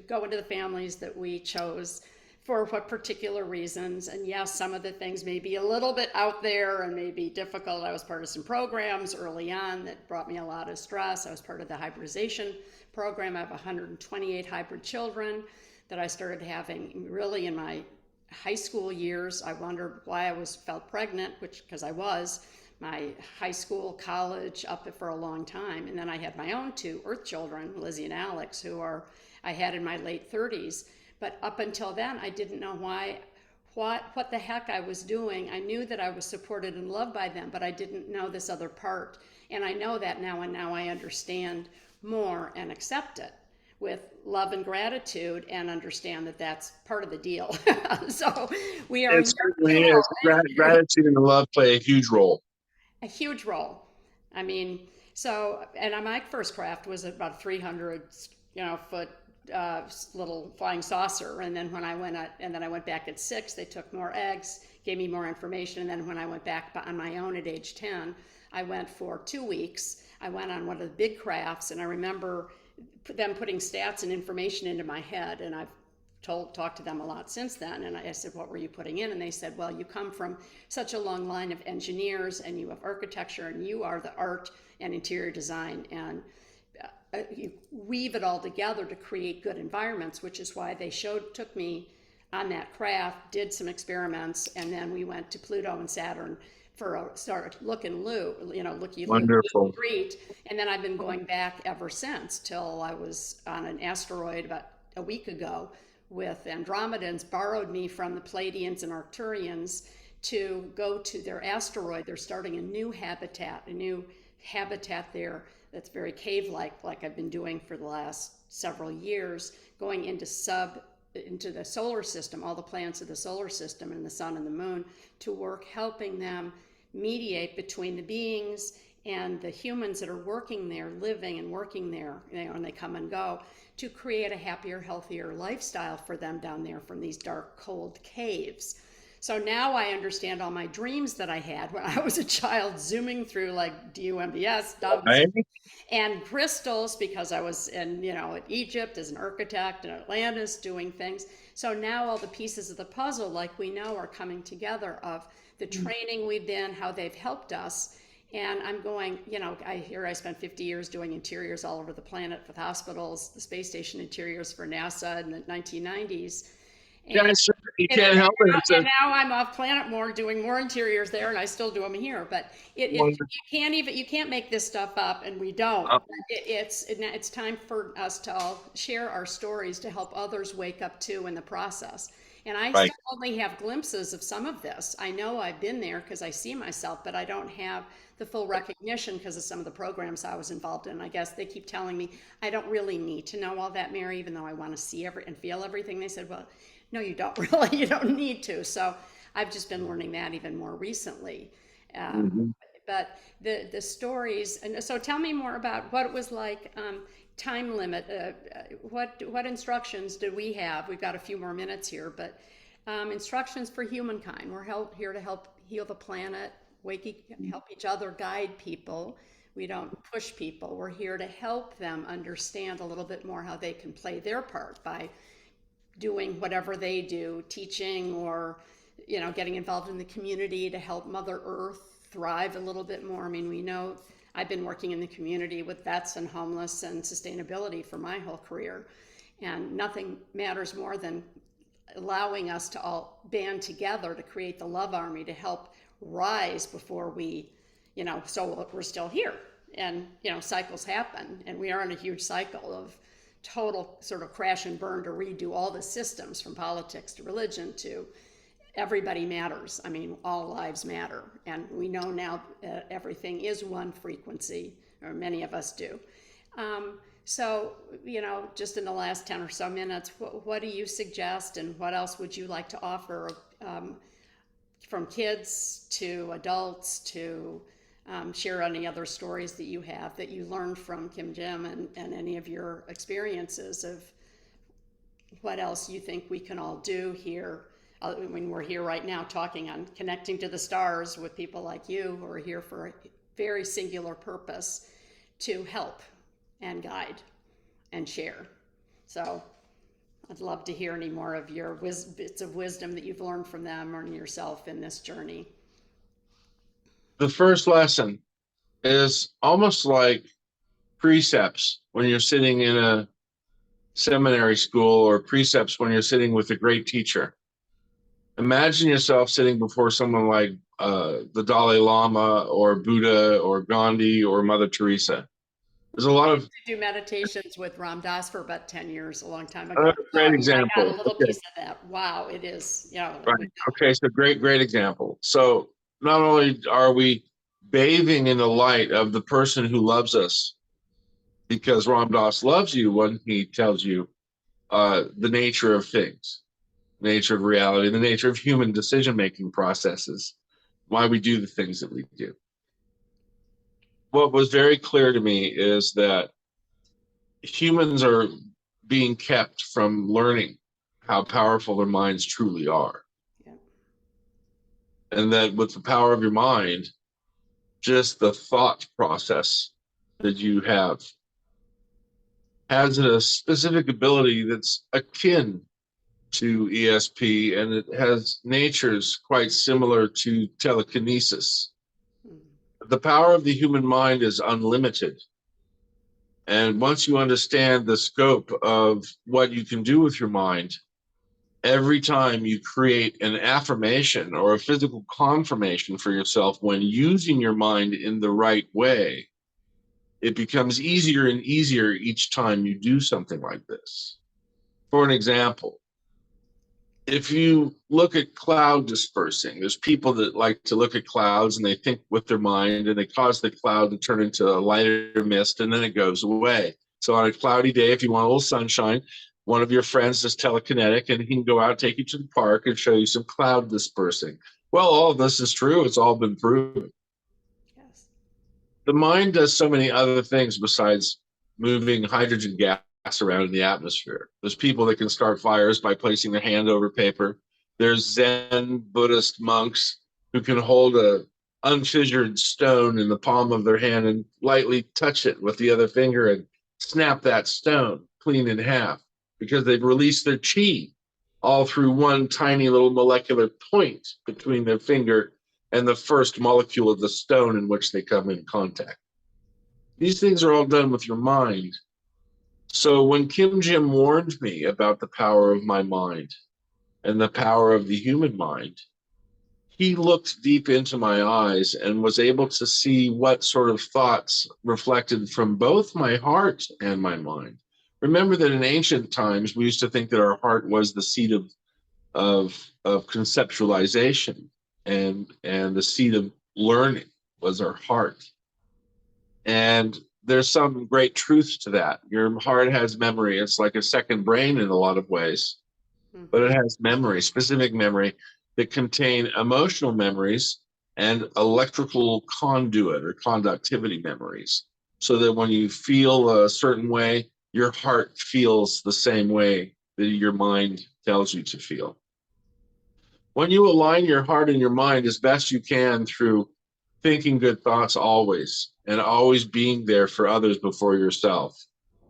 [SPEAKER 1] go into the families that we chose for what particular reasons. And yes, some of the things may be a little bit out there and may be difficult. I was part of some programs early on that brought me a lot of stress. I was part of the hybridization program. I have 128 hybrid children that I started having really in my high school years. I wondered why I felt pregnant, because I was my high school, college, up for a long time. And then I had my own 2 Earth children, Lizzie and Alex, who I had in my late 30s. But up until then, I didn't know what the heck I was doing. I knew that I was supported and loved by them, but I didn't know this other part. And I know that now, and now I understand more and accept it with love and gratitude and understand that that's part of the deal. So we are.
[SPEAKER 2] It certainly is. Gratitude and love play a huge role.
[SPEAKER 1] A huge role. I mean, and my first craft was about 300, foot little flying saucer. And then when I went back at 6, they took more eggs, gave me more information. And then when I went back on my own at age 10, I went for 2 weeks. I went on one of the big crafts, and I remember them putting stats and information into my head. And I've talked to them a lot since then. And I said, what were you putting in? And they said, well, you come from such a long line of engineers and you have architecture and you are the art and interior design. And you weave it all together to create good environments, which is why they took me on that craft, did some experiments, and then we went to Pluto and Saturn for a look and
[SPEAKER 2] Wonderful.
[SPEAKER 1] greet. And then I've been going back ever since till I was on an asteroid about a week ago with Andromedans borrowed me from the Pleiadians and Arcturians to go to their asteroid. They're starting a new habitat there that's very cave-like, like I've been doing for the last several years, going into the solar system, all the planets of the solar system and the sun and the moon, to work helping them mediate between the beings and the humans that are working there, living and working there, and they come and go, to create a happier, healthier lifestyle for them down there from these dark, cold caves. So now I understand all my dreams that I had when I was a child, zooming through like DUMBS,
[SPEAKER 2] Right?
[SPEAKER 1] and crystals, because I was in, Egypt as an architect and Atlantis doing things. So now all the pieces of the puzzle, like we know, are coming together of the training we've been, how they've helped us. And I'm going, I spent 50 years doing interiors all over the planet with hospitals, the space station interiors for NASA in the 1990s.
[SPEAKER 2] Yeah,
[SPEAKER 1] And,
[SPEAKER 2] sure. You can't help it. It's
[SPEAKER 1] and now I'm off planet more doing more interiors there, and I still do them here. But you can't make this stuff up, and we don't. It's time for us to all share our stories to help others wake up too in the process. And I
[SPEAKER 2] right.
[SPEAKER 1] still only have glimpses of some of this. I know I've been there because I see myself, but I don't have the full recognition because of some of the programs I was involved in. I guess they keep telling me I don't really need to know all that, Mary, even though I want to see and feel everything. They said, well, no, you don't really. You don't need to. So I've just been learning that even more recently.
[SPEAKER 2] Mm-hmm.
[SPEAKER 1] But the stories, and so tell me more about what it was like. Time limit. What instructions did we have? We've got a few more minutes here, but instructions for humankind. We're here to help heal the planet, help each other, guide people. We don't push people. We're here to help them understand a little bit more how they can play their part by doing whatever they do, teaching or getting involved in the community to help Mother Earth thrive a little bit more. I mean, we know I've been working in the community with vets and homeless and sustainability for my whole career, and nothing matters more than allowing us to all band together to create the love army to help rise before we, so we're still here, and cycles happen, and we are in a huge cycle of total sort of crash and burn to redo all the systems, from politics to religion to everybody matters. I mean, all lives matter. And we know now everything is one frequency, or many of us do. So, just in the last 10 or so minutes, what do you suggest, and what else would you like to offer, from kids to adults to share any other stories that you have that you learned from Kim Jim, and any of your experiences of what else you think we can all do here. I mean, we're here right now talking on connecting to the stars with people like you who are here for a very singular purpose, to help and guide and share. So I'd love to hear any more of your bits of wisdom that you've learned from them or yourself in this journey.
[SPEAKER 2] The first lesson is almost like precepts when you're sitting in a seminary school, or precepts when you're sitting with a great teacher. Imagine yourself sitting before someone like the Dalai Lama or Buddha or Gandhi or Mother Teresa. There's a lot of
[SPEAKER 1] do meditations with Ram Dass for about 10 years, a long time ago.
[SPEAKER 2] great
[SPEAKER 1] I got a
[SPEAKER 2] example.
[SPEAKER 1] little
[SPEAKER 2] Okay.
[SPEAKER 1] piece of that. Wow, it is.
[SPEAKER 2] Right. Okay. So great example. So not only are we bathing in the light of the person who loves us, because Ram Dass loves you when he tells you the nature of things, the nature of reality, the nature of human decision-making processes, why we do the things that we do. What was very clear to me is that humans are being kept from learning how powerful their minds truly are.
[SPEAKER 1] Yeah.
[SPEAKER 2] And that with the power of your mind, just the thought process that you have has a specific ability that's akin to ESP, and it has natures quite similar to telekinesis. The power of the human mind is unlimited. And once you understand the scope of what you can do with your mind, every time you create an affirmation or a physical confirmation for yourself when using your mind in the right way, it becomes easier and easier each time you do something like this. For an example, if you look at cloud dispersing, there's people that like to look at clouds and they think with their mind and they cause the cloud to turn into a lighter mist and then it goes away. So on a cloudy day, if you want a little sunshine, one of your friends is telekinetic and he can go out, take you to the park and show you some cloud dispersing. Well, all of this is true. It's all been proven.
[SPEAKER 1] Yes.
[SPEAKER 2] The mind does so many other things besides moving hydrogen gas around in the atmosphere. There's people that can start fires by placing their hand over paper. There's Zen Buddhist monks who can hold a unfissured stone in the palm of their hand and lightly touch it with the other finger and snap that stone clean in half because they've released their chi all through one tiny little molecular point between their finger and the first molecule of the stone in which they come in contact. These things are all done with your mind. So when Kim Jim warned me about the power of my mind and the power of the human mind, he looked deep into my eyes and was able to see what sort of thoughts reflected from both my heart and my mind. Remember that in ancient times, we used to think that our heart was the seat of conceptualization and the seat of learning was our heart. And there's some great truth to that. Your heart has memory. It's like a second brain in a lot of ways, but it has memory, specific memory that contain emotional memories and electrical conduit or conductivity memories. So that when you feel a certain way, your heart feels the same way that your mind tells you to feel. When you align your heart and your mind as best you can through thinking good thoughts always and always being there for others before yourself,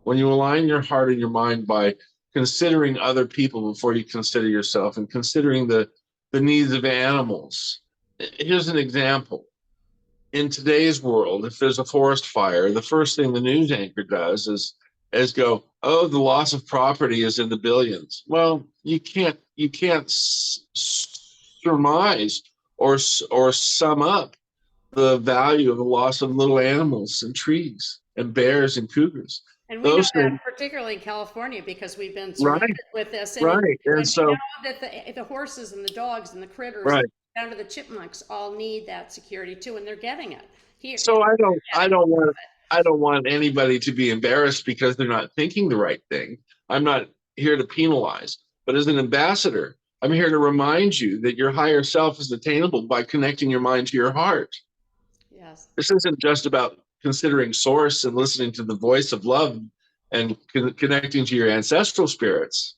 [SPEAKER 2] when you align your heart and your mind by considering other people before you consider yourself and considering the needs of animals. Here's an example. In today's world, if there's a forest fire, the first thing the news anchor does is go, oh, the loss of property is in the billions. Well, you can't surmise or sum up the value of the loss of little animals and trees and bears and cougars.
[SPEAKER 1] And we know
[SPEAKER 2] Those
[SPEAKER 1] that
[SPEAKER 2] things,
[SPEAKER 1] particularly in California because we've been surrounded
[SPEAKER 2] right,
[SPEAKER 1] with this.
[SPEAKER 2] right. And
[SPEAKER 1] And we
[SPEAKER 2] so,
[SPEAKER 1] know that the horses and the dogs and the critters,
[SPEAKER 2] right.
[SPEAKER 1] down to the chipmunks, all need that security too, and they're getting it here.
[SPEAKER 2] So I
[SPEAKER 1] Getting
[SPEAKER 2] don't
[SPEAKER 1] it.
[SPEAKER 2] want I don't want anybody to be embarrassed because they're not thinking the right thing. I'm not here to penalize, but as an ambassador, I'm here to remind you that your higher self is attainable by connecting your mind to your heart.
[SPEAKER 1] Yes.
[SPEAKER 2] This isn't just about considering source and listening to the voice of love and connecting to your ancestral spirits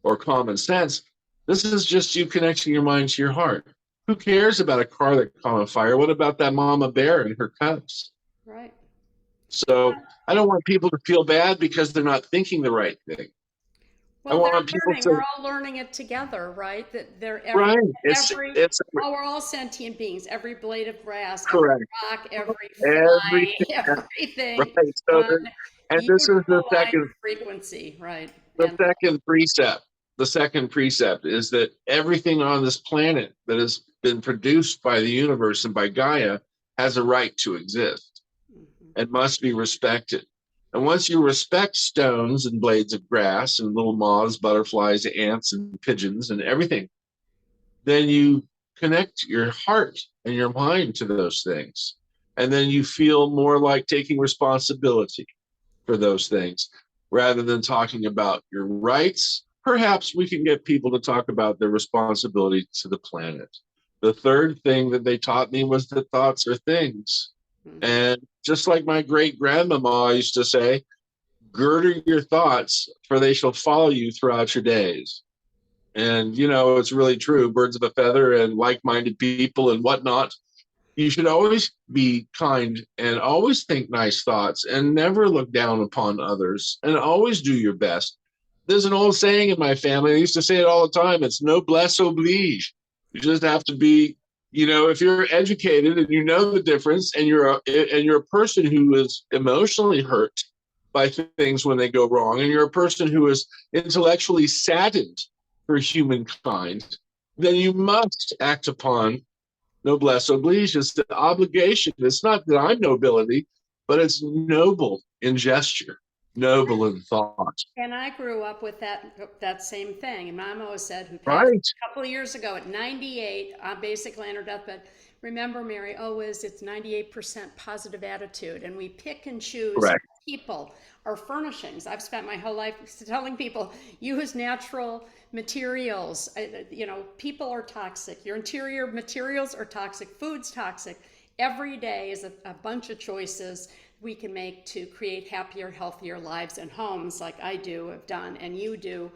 [SPEAKER 2] or common sense. This is just you connecting your mind to your heart. Who cares about a car that caught on fire? What about that mama bear and her cubs?
[SPEAKER 1] Right.
[SPEAKER 2] So I don't want people to feel bad because they're not thinking the right thing. I
[SPEAKER 1] Well,
[SPEAKER 2] want
[SPEAKER 1] they're
[SPEAKER 2] people
[SPEAKER 1] learning.
[SPEAKER 2] to,
[SPEAKER 1] We're all learning it together, right? That they're
[SPEAKER 2] right.
[SPEAKER 1] every,
[SPEAKER 2] It's
[SPEAKER 1] oh, we're all sentient beings. Every blade of grass, every
[SPEAKER 2] correct.
[SPEAKER 1] rock, every fly,
[SPEAKER 2] Everything.
[SPEAKER 1] everything
[SPEAKER 2] Right.
[SPEAKER 1] is
[SPEAKER 2] So
[SPEAKER 1] on
[SPEAKER 2] there, and this is
[SPEAKER 1] beautiful line of frequency, right?
[SPEAKER 2] the
[SPEAKER 1] And
[SPEAKER 2] second precept. The second precept is that everything on this planet that has been produced by the universe and by Gaia has a right to exist and must be respected. And once you respect stones and blades of grass and little moths, butterflies, ants, and pigeons and everything, then you connect your heart and your mind to those things. And then you feel more like taking responsibility for those things rather than talking about your rights. Perhaps we can get people to talk about their responsibility to the planet. The third thing that they taught me was that thoughts are things. And just like my great grandmama used to say, girder your thoughts, for they shall follow you throughout your days. And, you know, it's really true. Birds of a feather and like minded people and whatnot. You should always be kind and always think nice thoughts and never look down upon others and always do your best. There's an old saying in my family. I used to say it all the time. It's noblesse oblige. You just have to be, you know, if you're educated and you know the difference and you're a person who is emotionally hurt by things when they go wrong and you're a person who is intellectually saddened for humankind, then you must act upon noblesse oblige. It's the obligation. It's not that I'm nobility, but it's noble in gesture. noble in thought.
[SPEAKER 1] And I grew up with that same thing. And Mom always said, who passed
[SPEAKER 2] Right.
[SPEAKER 1] a couple of years ago at 98, basically on her deathbed, remember, Mary, always it's 98% positive attitude. And we pick and choose
[SPEAKER 2] Correct.
[SPEAKER 1] people, our furnishings. I've spent my whole life telling people, use natural materials. People are toxic. Your interior materials are toxic. Food's toxic. Every day is a bunch of choices we can make to create happier, healthier lives and homes, like I do, have done, and you do.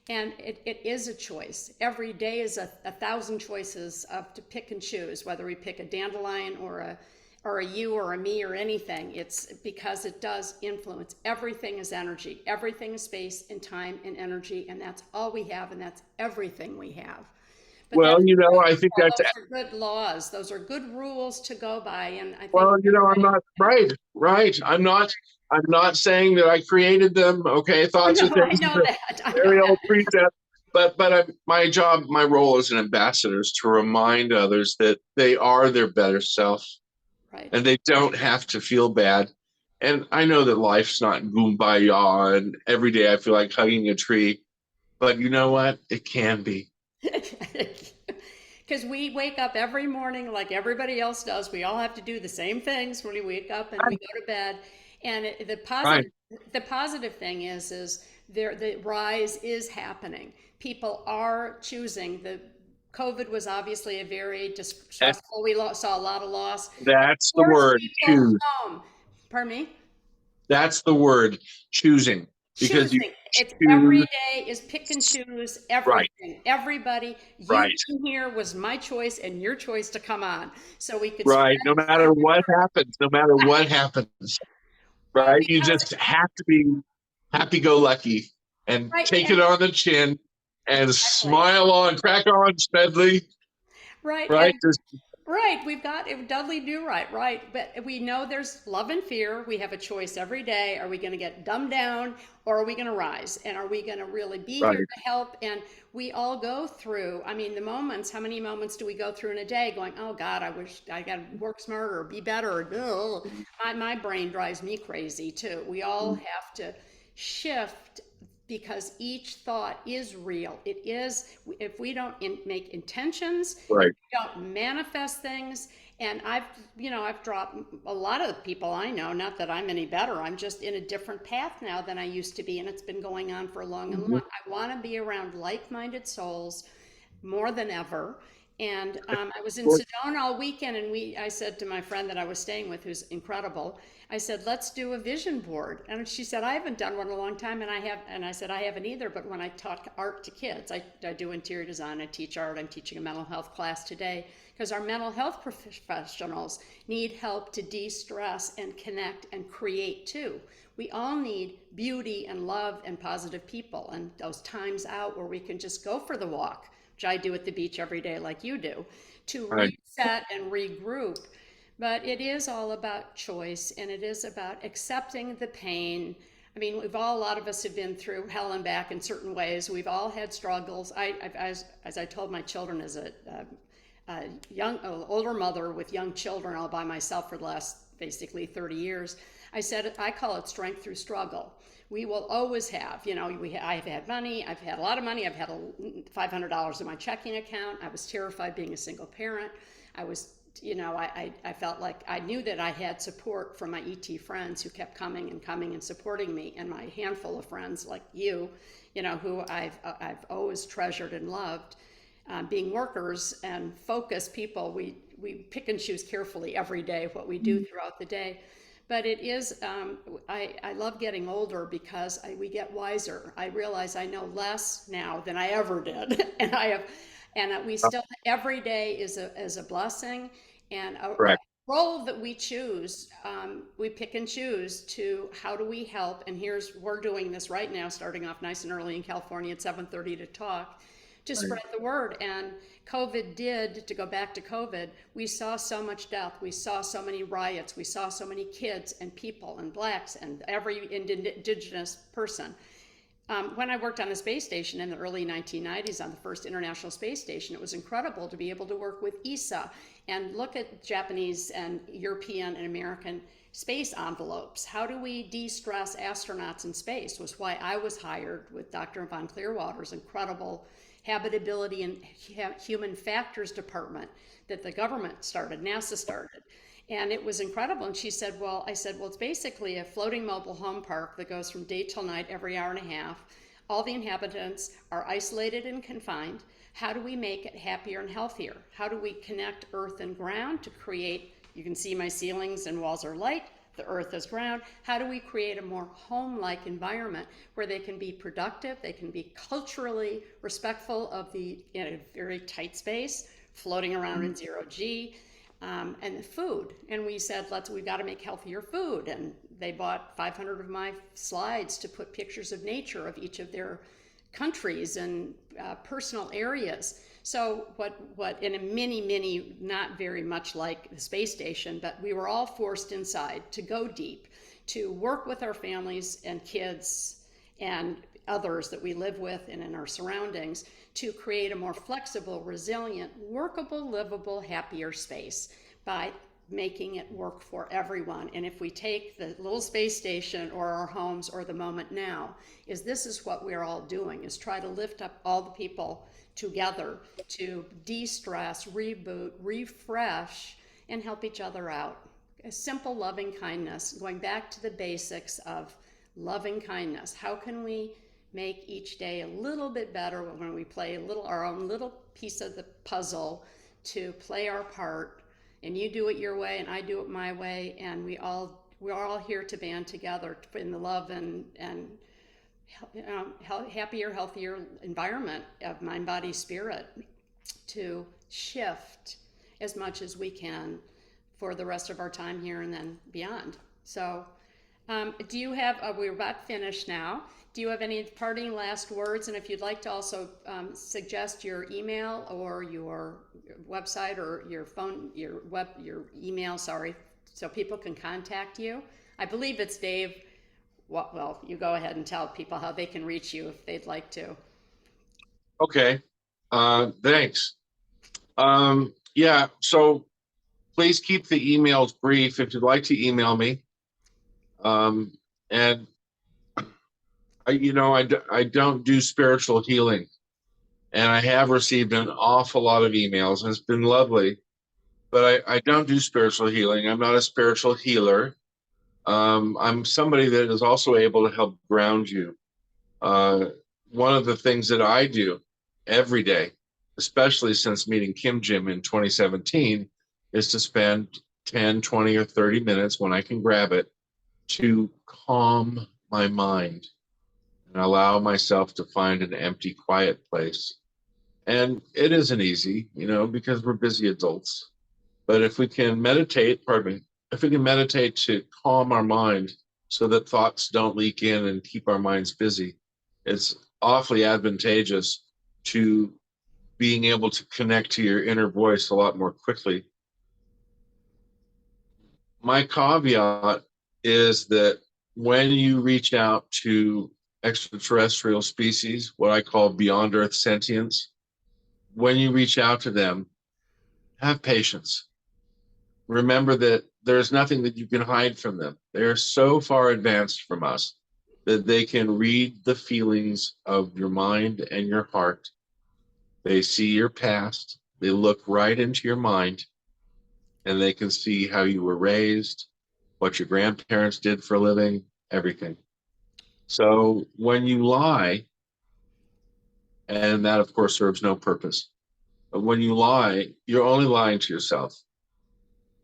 [SPEAKER 1] And it is a choice. Every day is a thousand choices of to pick and choose, whether we pick a dandelion or a you or a me or anything. It's because it does influence. Everything is energy. Everything is space and time and energy, and that's all we have, and that's everything we have. But
[SPEAKER 2] Well,
[SPEAKER 1] that's
[SPEAKER 2] I think
[SPEAKER 1] beautiful.
[SPEAKER 2] that's,
[SPEAKER 1] Those are good laws. Those are good rules to go by, and I think
[SPEAKER 2] well, I'm
[SPEAKER 1] everybody.
[SPEAKER 2] not right. Right. I'm not saying that I created them. Okay.
[SPEAKER 1] Oh
[SPEAKER 2] Thoughts are
[SPEAKER 1] no, I
[SPEAKER 2] things,
[SPEAKER 1] know that. I know
[SPEAKER 2] very
[SPEAKER 1] that.
[SPEAKER 2] old precept. But my job, my role as an ambassador is to remind others that they are their better self
[SPEAKER 1] Right.
[SPEAKER 2] and they don't have to feel bad. And I know that life's not kumbaya and every day I feel like hugging a tree, but you know what? It can be.
[SPEAKER 1] Because we wake up every morning like everybody else does. We all have to do the same things when we wake up and we go to bed. And
[SPEAKER 2] Right.
[SPEAKER 1] the positive thing is the rise is happening. People are choosing. The COVID was obviously a very
[SPEAKER 2] That,
[SPEAKER 1] stressful. We saw a lot of loss.
[SPEAKER 2] that's the
[SPEAKER 1] Force
[SPEAKER 2] word,
[SPEAKER 1] people
[SPEAKER 2] choose.
[SPEAKER 1] home. Pardon me?
[SPEAKER 2] That's the word, choosing, because you
[SPEAKER 1] Choosing. It's every
[SPEAKER 2] choose.
[SPEAKER 1] day is pick and choose
[SPEAKER 2] Right.
[SPEAKER 1] everything. Everybody, you
[SPEAKER 2] Right.
[SPEAKER 1] being here was my choice and your choice to come on. So we could spread
[SPEAKER 2] Right. No matter what happens, no matter what happens,
[SPEAKER 1] well
[SPEAKER 2] right? You
[SPEAKER 1] because
[SPEAKER 2] just have to be happy go lucky and
[SPEAKER 1] right
[SPEAKER 2] take
[SPEAKER 1] and
[SPEAKER 2] it on the chin and
[SPEAKER 1] exactly.
[SPEAKER 2] smile on, crack on, Smedley,
[SPEAKER 1] Right.
[SPEAKER 2] right?
[SPEAKER 1] And
[SPEAKER 2] Just
[SPEAKER 1] right, we've got it. Dudley do right. But we know there's love and fear. We have a choice every day. Are we going to get dumbed down or are we going to rise? And are we going to really be here
[SPEAKER 2] right.
[SPEAKER 1] to help? And we all go through, I mean, the moments, how many moments do we go through in a day going, oh God, I wish I got to work smarter or be better? Or, "Ugh." My brain drives me crazy too. We all have to shift because each thought is real. It is, if we don't make intentions, if
[SPEAKER 2] Right.
[SPEAKER 1] we don't manifest things, and I've dropped a lot of the people I know, not that I'm any better, I'm just in a different path now than I used to be, and it's been going on for long and long.
[SPEAKER 2] Mhm.
[SPEAKER 1] I want to be around like-minded souls more than ever. And I was in Sedona all weekend, and I said to my friend that I was staying with, who's incredible, I said, let's do a vision board. And she said, I haven't done one in a long time, and I said, I haven't either. But when I taught art to kids, I do interior design, I teach art, I'm teaching a mental health class today, because our mental health professionals need help to de-stress and connect and create too. We all need beauty and love and positive people, and those times out where we can just go for the walk, which I do at the beach every day, like you do, to
[SPEAKER 2] Right.
[SPEAKER 1] reset and regroup. But it is all about choice, and it is about accepting the pain. I mean, a lot of us have been through hell and back in certain ways. We've all had struggles. As I told my children, as a older mother with young children all by myself for the last basically 30 years, I said, I call it strength through struggle. We will always have, I've had money, I've had a lot of money, I've had $500 in my checking account. I was terrified being a single parent. I was, I felt like I knew that I had support from my ET friends who kept coming and coming and supporting me, and my handful of friends like you, who I've always treasured and loved. Being workers and focused people, we pick and choose carefully every day what we do throughout the day. But it is, I love getting older because we get wiser. I realize I know less now than I ever did. We still, every day is a blessing and a
[SPEAKER 2] Correct.
[SPEAKER 1] role that we choose. We pick and choose to how do we help. And we're doing this right now, starting off nice and early in California at 7:30 to talk to
[SPEAKER 2] Right.
[SPEAKER 1] spread the word. And to go back to COVID, we saw so much death. We saw so many riots. We saw so many kids and people and blacks and every indigenous person When I worked on the space station in the early 1990s on the first International Space Station, it was incredible to be able to work with ESA and look at Japanese and European and American space envelopes. How do we de-stress astronauts in space was why I was hired with Dr. Von Clearwater's incredible habitability and human factors department that the government started, NASA started. And it was incredible. And she said, well, I said, well, it's basically a floating mobile home park that goes from day till night every hour and a half. All the inhabitants are isolated and confined. How do we make it happier and healthier? How do we connect earth and ground to create, you can see my ceilings and walls are light, the earth is ground. How do we create a more home-like environment where they can be productive, they can be culturally respectful of the in a very tight space, floating around in zero G, and the food. And we said, we've got to make healthier food. And they bought 500 of my slides to put pictures of nature of each of their countries and personal areas. So what in a mini, not very much like the space station, but we were all forced inside to go deep, to work with our families and kids and others that we live with and in our surroundings to create a more flexible, resilient, workable, livable, happier space by making it work for everyone. And if we take the little space station or our homes or the moment now, this is what we're all doing, is try to lift up all the people together to de-stress, reboot, refresh, and help each other out. A simple loving kindness, going back to the basics of loving kindness. How can we make each day a little bit better when we play our own little piece of the puzzle to play our part, and you do it your way and I do it my way, and we're all here to band together in the love and happier, healthier environment of mind, body, spirit to shift as much as we can for the rest of our time here and then beyond. So do you have, we're about finished now. Do you have any parting last words? And if you'd like to also suggest your email or your website or your phone, your email, sorry, so people can contact you. I believe it's Dave. Well, you go ahead and tell people how they can reach you if they'd like to.
[SPEAKER 2] Okay. Thanks. Yeah, so please keep the emails brief if you'd like to email me. And I don't do spiritual healing, and I have received an awful lot of emails, and it's been lovely, but I don't do spiritual healing. I'm not a spiritual healer. I'm somebody that is also able to help ground you. One of the things that I do every day, especially since meeting Kim Jim in 2017, is to spend 10, 20, or 30 minutes when I can grab it to calm my mind and allow myself to find an empty, quiet place. And it isn't easy, because we're busy adults. But if we can meditate, if we can meditate to calm our mind so that thoughts don't leak in and keep our minds busy, it's awfully advantageous to being able to connect to your inner voice a lot more quickly. My caveat is that when you reach out to extraterrestrial species, what I call beyond Earth sentients, when you reach out to them, have patience. Remember that there's nothing that you can hide from them. They're so far advanced from us that they can read the feelings of your mind and your heart. They see your past, they look right into your mind, and they can see how you were raised, what your grandparents did for a living, everything. So when you lie, and that of course serves no purpose, but when you lie, you're only lying to yourself,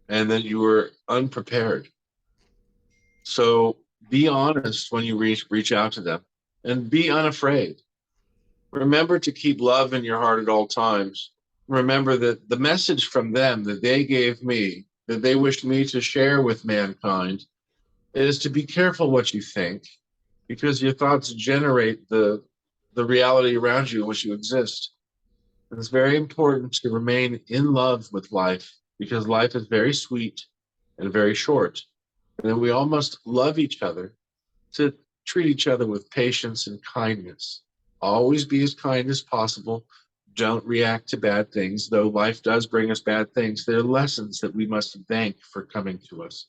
[SPEAKER 2] and then you were unprepared. So be honest when you reach out to them, and be unafraid. Remember to keep love in your heart at all times. Remember that the message from them that they gave me, that they wished me to share with mankind, is to be careful what you think, because your thoughts generate the reality around you in which you exist. And it's very important to remain in love with life, because life is very sweet and very short. And then we all must love each other to treat each other with patience and kindness. Always be as kind as possible. Don't react to bad things. Though life does bring us bad things, there are lessons that we must thank for coming to us.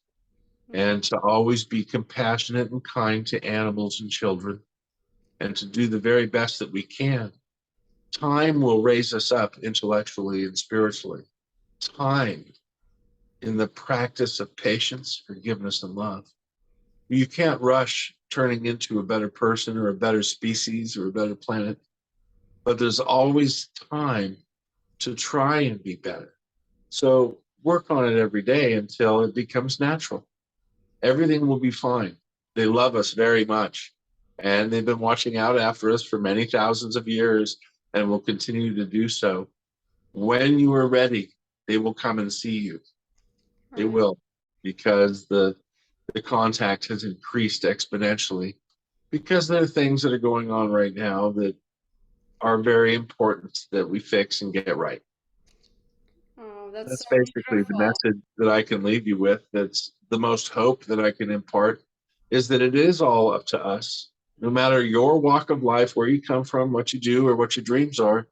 [SPEAKER 2] And to always be compassionate and kind to animals and children, and to do the very best that we can. Time will raise us up intellectually and spiritually. Time in the practice of patience, forgiveness, and love. You can't rush turning into a better person or a better species or a better planet, but there's always time to try and be better. So work on it every day until it becomes natural. Everything will be fine. They love us very much, and they've been watching out after us for many thousands of years and will continue to do so. When you are ready, they will come and see you. They
[SPEAKER 1] Right.
[SPEAKER 2] will, because the contact has increased exponentially, because there are things that are going on right now that are very important that we fix and get right.
[SPEAKER 1] Oh, that's so
[SPEAKER 2] That's basically the
[SPEAKER 1] beautiful.
[SPEAKER 2] message that I can leave you with. That's the most hope that I can impart, is that it is all up to us. No matter your walk of life, where you come from, what you do, or what your dreams are,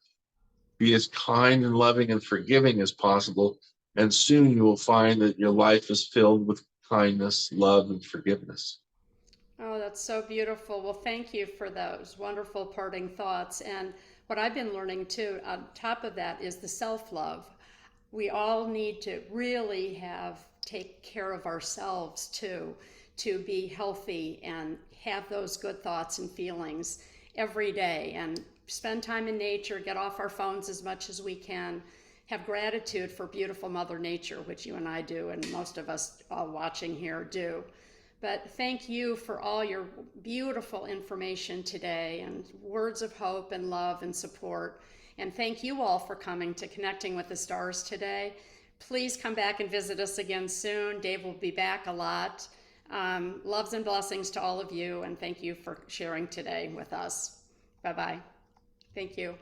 [SPEAKER 2] be as kind and loving and forgiving as possible. And soon you will find that your life is filled with kindness, love, and forgiveness.
[SPEAKER 1] Oh, that's so beautiful. Well, thank you for those wonderful parting thoughts. And what I've been learning too, on top of that, is the self love. We all need to really take care of ourselves too, to be healthy and have those good thoughts and feelings every day, and spend time in nature, get off our phones as much as we can, have gratitude for beautiful Mother Nature, which you and I do, and most of us all watching here do. But thank you for all your beautiful information today, and words of hope and love and support. And thank you all for coming to Connecting with the Stars today. Please come back and visit us again soon. Dave will be back a lot. Loves and blessings to all of you, and thank you for sharing today with us. Bye bye. Thank you.